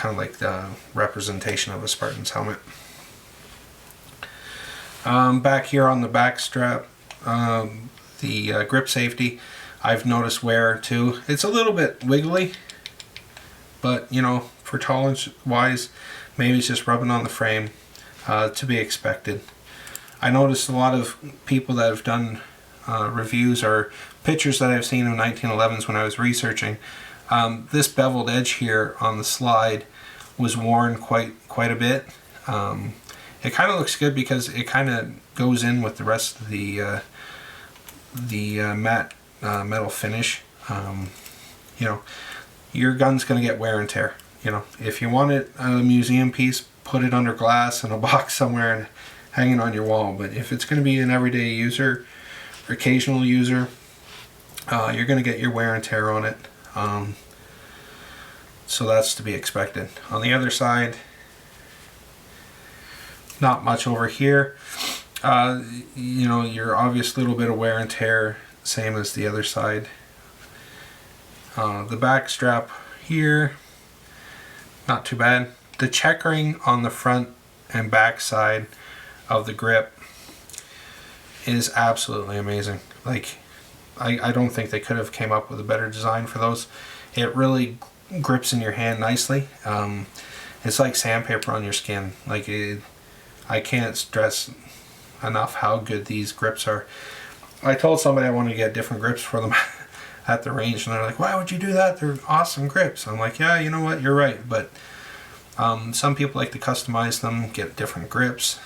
kind of like the representation of a Spartan's helmet. Back here on the back strap, the grip safety, I've noticed wear too. It's a little bit wiggly, but you know, for tolerance wise, maybe it's just rubbing on the frame, to be expected. I noticed a lot of people that have done reviews or pictures that I've seen of 1911s when I was researching. This beveled edge here on the slide was worn quite a bit. It kind of looks good because it kind of goes in with the rest of the matte metal finish. You know, your gun's going to get wear and tear. You know, if you want it a museum piece, put it under glass in a box somewhere and hang it on your wall. But if it's going to be an everyday user, or occasional user, you're going to get your wear and tear on it. So that's to be expected. On the other side, not much over here. You know, your obvious little bit of wear and tear, same as the other side. The back strap here, not too bad. The checkering on the front and back side of the grip is absolutely amazing. Like, I don't think they could have came up with a better design for those. It really grips in your hand nicely. It's like sandpaper on your skin. Like, I can't stress enough how good these grips are. I told somebody I wanted to get different grips for them at the range, and they're like, why would you do that? They're awesome grips. I'm like, yeah, you know what, you're right. But some people like to customize them, get different grips.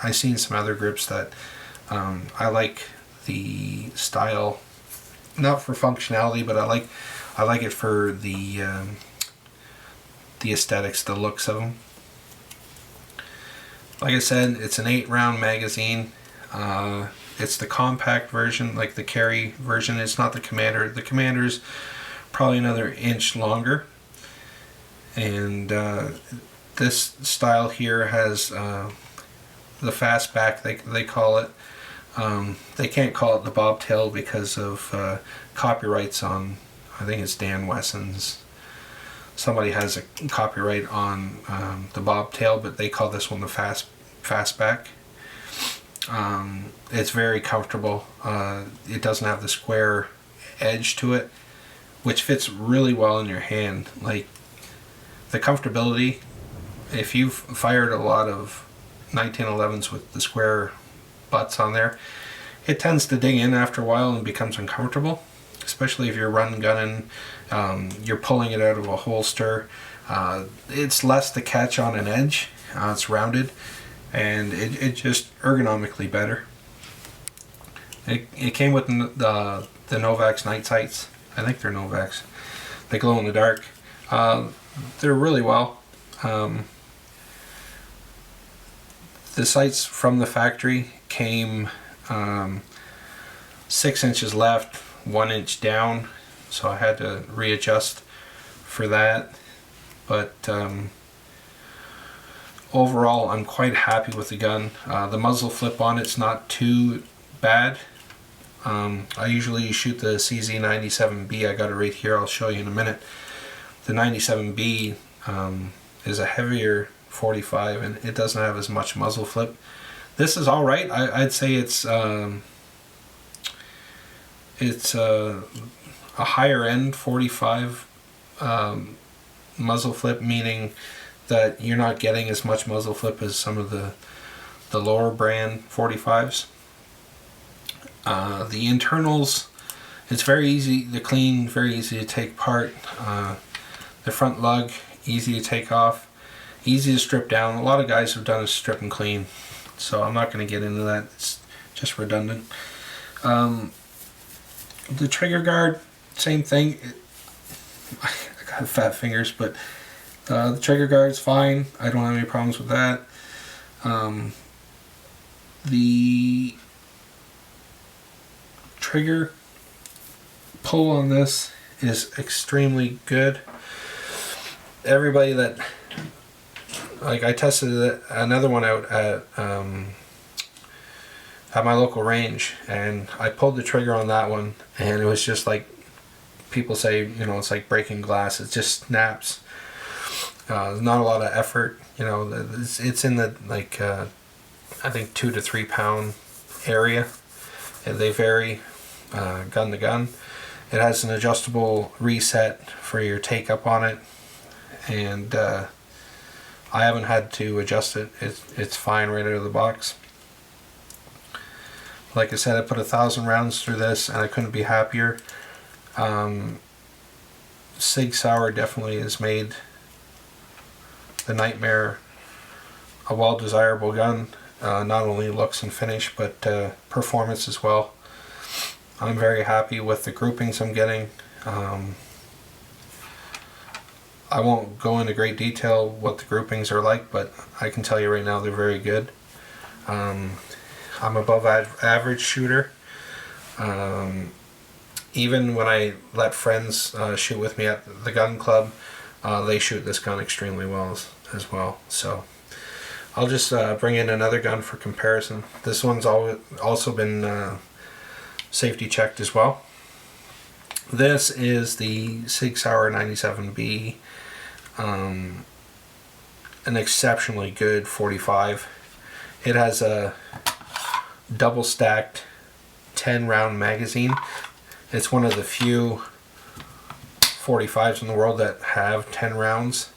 I've seen some other grips that I like the style, not for functionality, but I like it for the aesthetics, the looks of them. Like I said, it's an 8-round magazine. It's the compact version, like the carry version. It's not the Commander. The Commander's probably another inch longer. And this style here has the fastback, they call it. They can't call it the bobtail because of copyrights on, I think it's Dan Wesson's. Somebody has a copyright on the bobtail, but they call this one the fastback. It's very comfortable. It doesn't have the square edge to it, which fits really well in your hand. Like, the comfortability, if you've fired a lot of 1911s with the square butts on there, it tends to dig in after a while and becomes uncomfortable, especially if you're run gunning, you're pulling it out of a holster. It's less to catch on an edge. It's rounded, and it just ergonomically better. It came with the Novak's night sights. I think they're Novak's. They glow in the dark. They're really well. The sights from the factory came 6 inches left, 1 inch down, so I had to readjust for that. But overall, I'm quite happy with the gun. The muzzle flip on it's not too bad. I usually shoot the CZ97B. I got it right here. I'll show you in a minute. The 97B is a heavier 45, and it doesn't have as much muzzle flip. This is all right. I'd say it's a higher end 45 muzzle flip, meaning that you're not getting as much muzzle flip as some of the lower brand 45s. The internals, it's very easy to clean, very easy to take apart. The front lug, easy to take off, easy to strip down. A lot of guys have done is strip and clean, so I'm not going to get into that. It's just redundant. The trigger guard, same thing. I got fat fingers, but the trigger guard's fine. I don't have any problems with that. The trigger pull on this is extremely good. Everybody that, like, I tested another one out at my local range, and I pulled the trigger on that one, and it was just like people say, you know, it's like breaking glass. It just snaps. Not a lot of effort. You know, it's in the like I think 2 to 3 pound area, and they vary gun to gun. It has an adjustable reset for your take up on it, and I haven't had to adjust it. It's fine right out of the box. Like I said, I put 1,000 rounds through this, and I couldn't be happier. Sig Sauer definitely has made the Nightmare a well-desirable gun. Not only looks and finish, but performance as well. I'm very happy with the groupings I'm getting. I won't go into great detail what the groupings are like, but I can tell you right now they're very good. I'm above average shooter. Even when I let friends shoot with me at the gun club, they shoot this gun extremely well as well. So I'll just bring in another gun for comparison. This one's also been safety checked as well. This is the Sig Sauer 97B, an exceptionally good 45. It has a double stacked 10 round magazine. It's one of the few 45s in the world that have 10 rounds,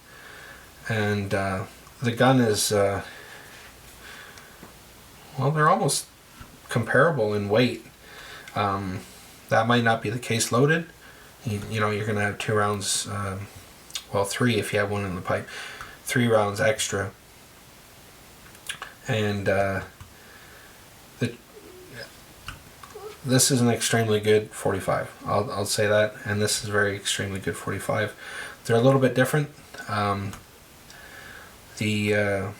and the gun is well, they're almost comparable in weight. That might not be the case loaded. You know, you're gonna have 2 rounds, well, 3 if you have one in the pipe, 3 rounds extra, and this is an extremely good 45. I'll say that, and this is a very extremely good 45. They're a little bit different. The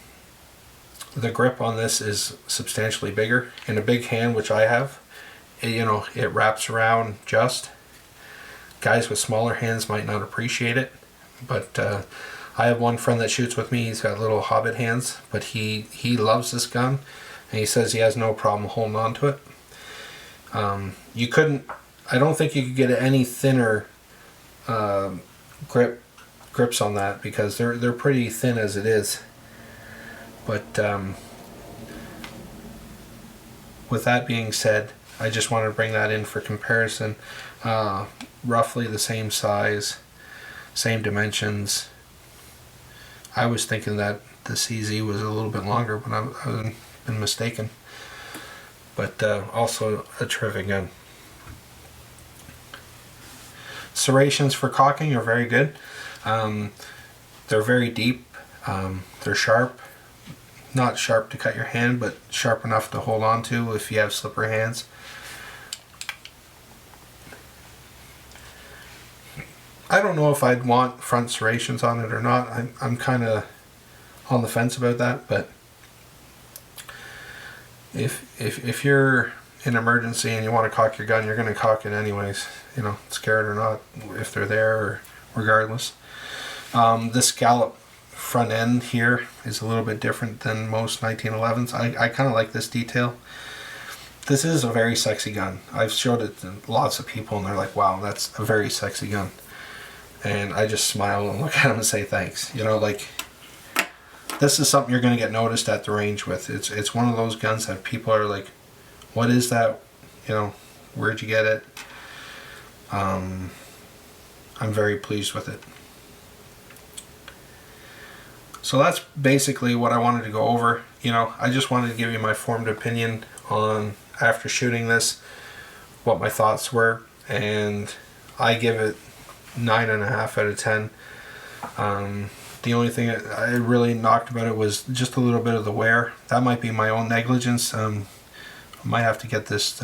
grip on this is substantially bigger. In a big hand, which I have, it wraps around just. Guys with smaller hands might not appreciate it, but I have one friend that shoots with me. He's got little hobbit hands, but he loves this gun, and he says he has no problem holding on to it. I don't think you could get any thinner grips on that, because they're pretty thin as it is. But with that being said, I just wanted to bring that in for comparison. Roughly the same size, same dimensions. I was thinking that the CZ was a little bit longer, but I've been mistaken. But also a terrific gun. Serrations for cocking are very good. They're very deep. They're sharp. Not sharp to cut your hand, but sharp enough to hold on to if you have slippery hands. I don't know if I'd want front serrations on it or not. I'm kind of on the fence about that, but if you're in emergency and you want to cock your gun, you're going to cock it anyways, scared or not, if they're there, or regardless. This scallop front end here is a little bit different than most 1911s. I kind of like this detail. This is a very sexy gun. I've showed it to lots of people and they're like, wow, that's a very sexy gun. And I just smile and look at them and say thanks. This is something you're going to get noticed at the range with. It's one of those guns that people are like, what is that? Where'd you get it? I'm very pleased with it. So that's basically what I wanted to go over. I just wanted to give you my formed opinion on, after shooting this, what my thoughts were, and I give it 9.5 out of 10. The only thing I really knocked about it was just a little bit of the wear. That might be my own negligence. I might have to get this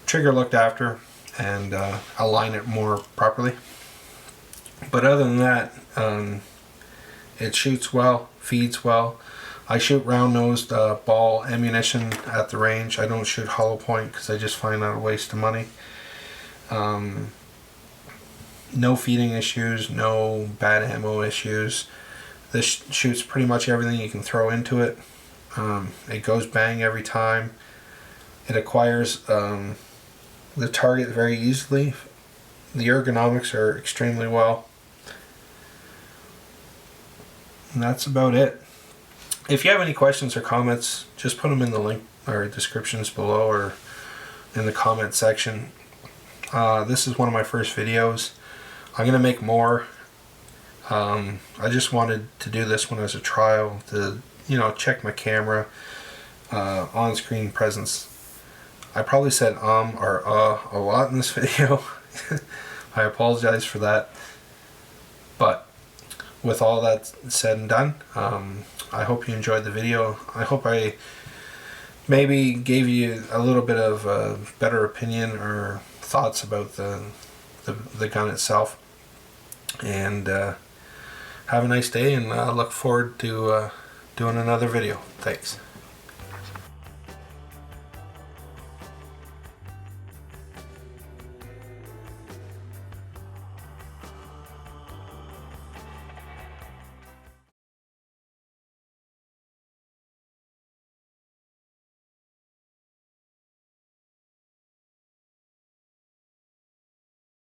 trigger looked after and align it more properly. But other than that, it shoots well, feeds well. I shoot round-nosed ball ammunition at the range. I don't shoot hollow point because I just find that a waste of money. No feeding issues, no bad ammo issues. This shoots pretty much everything you can throw into it. It goes bang every time. It acquires the target very easily. The ergonomics are extremely well. And that's about it. If you have any questions or comments, just put them in the link or descriptions below or in the comment section. This is one of my first videos. I'm going to make more. I just wanted to do this one as a trial to, check my camera, on-screen presence. I probably said or a lot in this video. I apologize for that. But with all that said and done, I hope you enjoyed the video. I hope I maybe gave you a little bit of a better opinion or thoughts about the gun itself. And have a nice day, and I look forward to doing another video. Thanks.